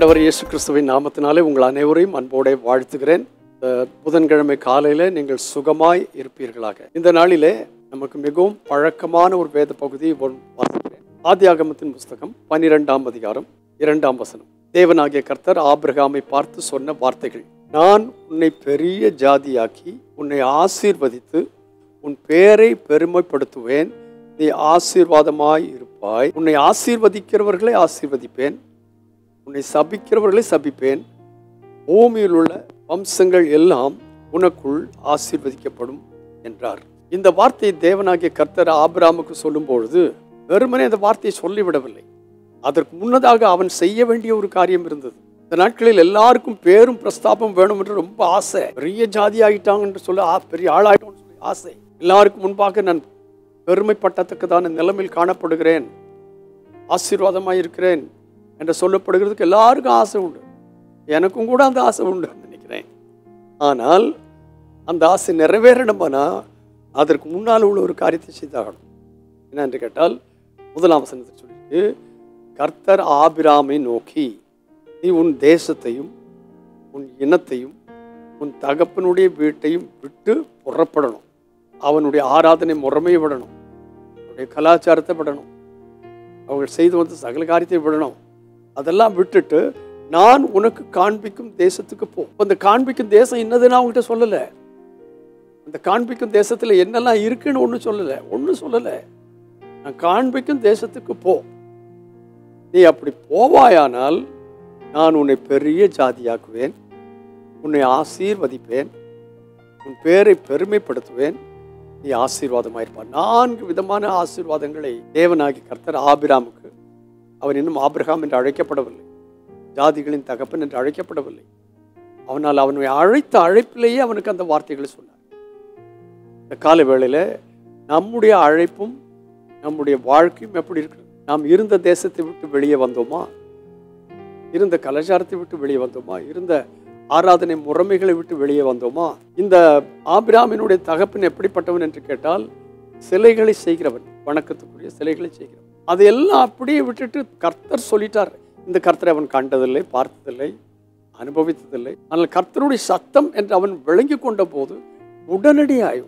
ஆண்டவர் இயேசு கிறிஸ்துவின் நாமத்தினாலே உங்கள் அனைவரையும் அன்போடு வாழ்த்துகிறேன். புதன்கிழமை காலையில் நீங்கள் சுகமாய் இருப்பீர்களாக. இந்த நாளிலே நமக்கு மிகவும் பழக்கமான ஒரு வேத பகுதியை வாசிக்கிறேன். ஆதியாகமத்தின் புஸ்தகம் 12ஆம் அதிகாரம் 2ஆம் வசனம். தேவனாகிய கர்த்தர் ஆபிரகாமை பார்த்து சொன்ன வார்த்தைகள்: நான் உன்னை பெரிய ஜாதியாக்கி உன்னை ஆசீர்வதித்து உன் பேரை பெருமைப்படுத்துவேன். நீ ஆசீர்வாதமாய் இருப்பாய். உன்னை ஆசீர்வதிக்கிறவர்களை ஆசீர்வதிப்பேன், உன்னை சபிக்கிறவர்களை சபிப்பேன். பூமியில் உள்ள வம்சங்கள் எல்லாம் உனக்குள் ஆசீர்வதிக்கப்படும் என்றார். இந்த வார்த்தையை தேவனாகிய கர்த்தர் ஆபிரகாமுக்கு சொல்லும் பொழுது வெறுமனே அந்த வார்த்தையை சொல்லிவிடவில்லை. அதற்கு முன்னதாக அவன் செய்ய வேண்டிய ஒரு காரியம் இருந்தது. இந்த நாட்களில் எல்லாருக்கும் பேரும் பிரஸ்தாபம் வேணும் என்று ரொம்ப ஆசை. பெரிய ஜாதி ஆகிட்டாங்க என்று சொல்ல, பெரிய ஆளாயிட்டோம் சொல்லி ஆசை. எல்லாருக்கும் முன்பாக நான் பெருமைப்பட்டத்தக்கதான நிலைமையில் காணப்படுகிறேன், ஆசீர்வாதமாக இருக்கிறேன் என்று சொல்லப்படுகிறதுக்கு எல்லாருக்கும் ஆசை உண்டு. எனக்கும் கூட அந்த ஆசை உண்டு நினைக்கிறேன். ஆனால் அந்த ஆசை நிறைவேறணும்னா அதற்கு முன்னால் உள்ள ஒரு காரியத்தை செய்தாகணும். என்ன என்று கேட்டால், முதலாம் வசனத்தை சொல்லிட்டு, கர்த்தர் ஆபிராமை நோக்கி, நீ உன் தேசத்தையும் உன் இனத்தையும் உன் தகப்பனுடைய வீட்டையும் விட்டு புறப்படணும். அவனுடைய ஆராதனை முறைமையை விடணும், அவனுடைய கலாச்சாரத்தை விடணும், அவர்கள் செய்து வந்த சகல காரியத்தை விடணும். அதெல்லாம் விட்டுட்டு நான் உனக்கு காண்பிக்கும் தேசத்துக்கு போ. அந்த காண்பிக்கும் தேசம் என்னதுன்னு அவங்ககிட்ட சொல்லலை. அந்த காண்பிக்கும் தேசத்தில் என்னெல்லாம் இருக்குன்னு ஒன்றும் சொல்லலை. நான் காண்பிக்கும் தேசத்துக்கு போ. நீ அப்படி போவாயானால் நான் உன்னை பெரிய ஜாதியாக்குவேன், உன்னை ஆசீர்வதிப்பேன், உன் பேரை பெருமைப்படுத்துவேன், நீ ஆசீர்வாதமாயிருப்பான். 4 விதமான ஆசீர்வாதங்களை தேவனாகி கர்த்தர் ஆபிராமுக்கு, அவன் இன்னும் ஆபிரகாம் என்று அழைக்கப்படவில்லை, ஜாதிகளின் தகப்பன் என்று அழைக்கப்படவில்லை, அவனால் அவனை அழைத்த அழைப்பிலேயே அவனுக்கு அந்த வார்த்தைகளை சொன்னார். இந்த கால வேளையில் நம்முடைய அழைப்பும் நம்முடைய வாழ்க்கையும் எப்படி இருக்கிறது? நாம் இருந்த தேசத்தை விட்டு வெளியே வந்தோமா? இருந்த கலாச்சாரத்தை விட்டு வெளியே வந்தோமா? இருந்த ஆராதனை முறைமைகளை விட்டு வெளியே வந்தோமா? இந்த ஆபிராமினுடைய தகப்பன் எப்படிப்பட்டவன் என்று கேட்டால், சிலைகளை செய்கிறவன், வணக்கத்துக்குரிய சிலைகளை செய்கிறவன். அதையெல்லாம் அப்படியே விட்டுட்டு கர்த்தர் சொல்லிட்டார். இந்த கர்த்தரை அவன் கண்டதில்லை, பார்த்ததில்லை, அனுபவித்ததில்லை. ஆனால் கர்த்தருடைய சத்தம் என்று அவன் விளங்கி கொண்ட போது உடனடியாய்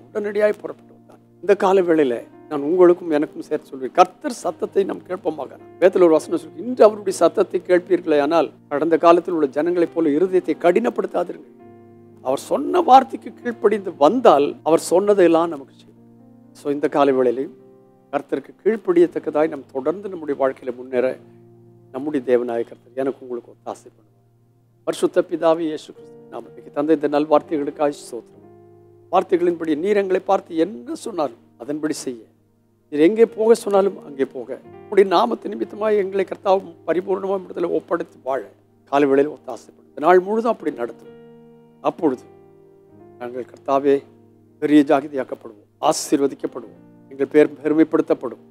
புறப்பட்டு வந்தான். இந்த கால வேளையில நான் உங்களுக்கும் எனக்கும் சேர்த்து சொல்வேன், கர்த்தர் சத்தத்தை நாம் கேட்போமாக. வேதத்தில் ஒரு வசனம் சொல்லி, இன்று அவருடைய சத்தத்தை கேட்பீர்களே ஆனால் கடந்த காலத்தில் உள்ள ஜனங்களைப் போல இருதயத்தை கடினப்படுத்தாதீர்கள். அவர் சொன்ன வார்த்தைக்கு கீழ்ப்படிந்து வந்தால் அவர் சொன்னதையெல்லாம் நமக்கு செய்யும். ஸோ இந்த கால வேளையிலையும் கர்த்தருக்கு கீழ்ப்படியத்தக்கதாய் நாம் தொடர்ந்து நம்முடைய வாழ்க்கையில் முன்னேற நம்முடைய தேவனாய கர்த்தர் எனக்கு உங்களுக்கு ஒத்தாசை பண்ணுவார். பரிசுத்த பிதாவே இயேசு கிறிஸ்துவின் நாமத்தில் தந்தை, இந்த நல் வார்த்தைகளுக்காக ஸ்தோத்திரம். வார்த்தைகளின்படி நீர் எங்களை பார்த்து என்ன சொன்னாலும் அதன்படி செய்ய, நீர் எங்கே போக சொன்னாலும் அங்கே போக, உங்களுடைய நாமத்து நிமித்தமாக எங்களை கர்த்தாவும் பரிபூர்ணமாக இடத்துல ஒப்படைத்து வாழ காலை வேளையில் ஒத்தாசைப்படும். இந்த நாள் முழுதும் அப்படி நடத்தும். அப்பொழுது நாங்கள் கர்த்தாவே பெரிய ஜாதியாக்கப்படுவோம், ஆசீர்வதிக்கப்படுவோம், எங்கள் பேர் பெருமைப்படுத்தப்படும்,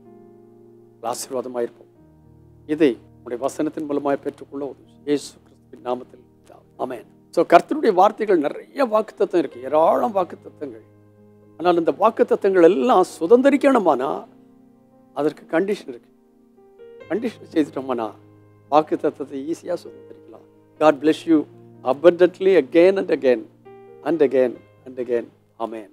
ஆசீர்வாதமாயிருப்போம். இதை உங்களுடைய வசனத்தின் மூலமாக பெற்றுக்கொள்ள இயேசு கிறிஸ்துவின் நாமத்தில் ஆமென். ஸோ கர்த்தருடைய வார்த்தைகள் நிறைய வாக்குத்தத்தம் இருக்கு, ஏராளம் வாக்குத்தத்தங்கள். ஆனால் இந்த வாக்குத்தத்தங்கள் எல்லாம் சுதந்திரிக்கணுமானா அதற்கு கண்டிஷன் இருக்கு. கண்டிஷன் செய்துட்டோம்னா வாக்குத்தத்தத்தை ஈஸியாக சுதந்திரிக்கலாம். God bless you abundantly again and again and again and again. Amen.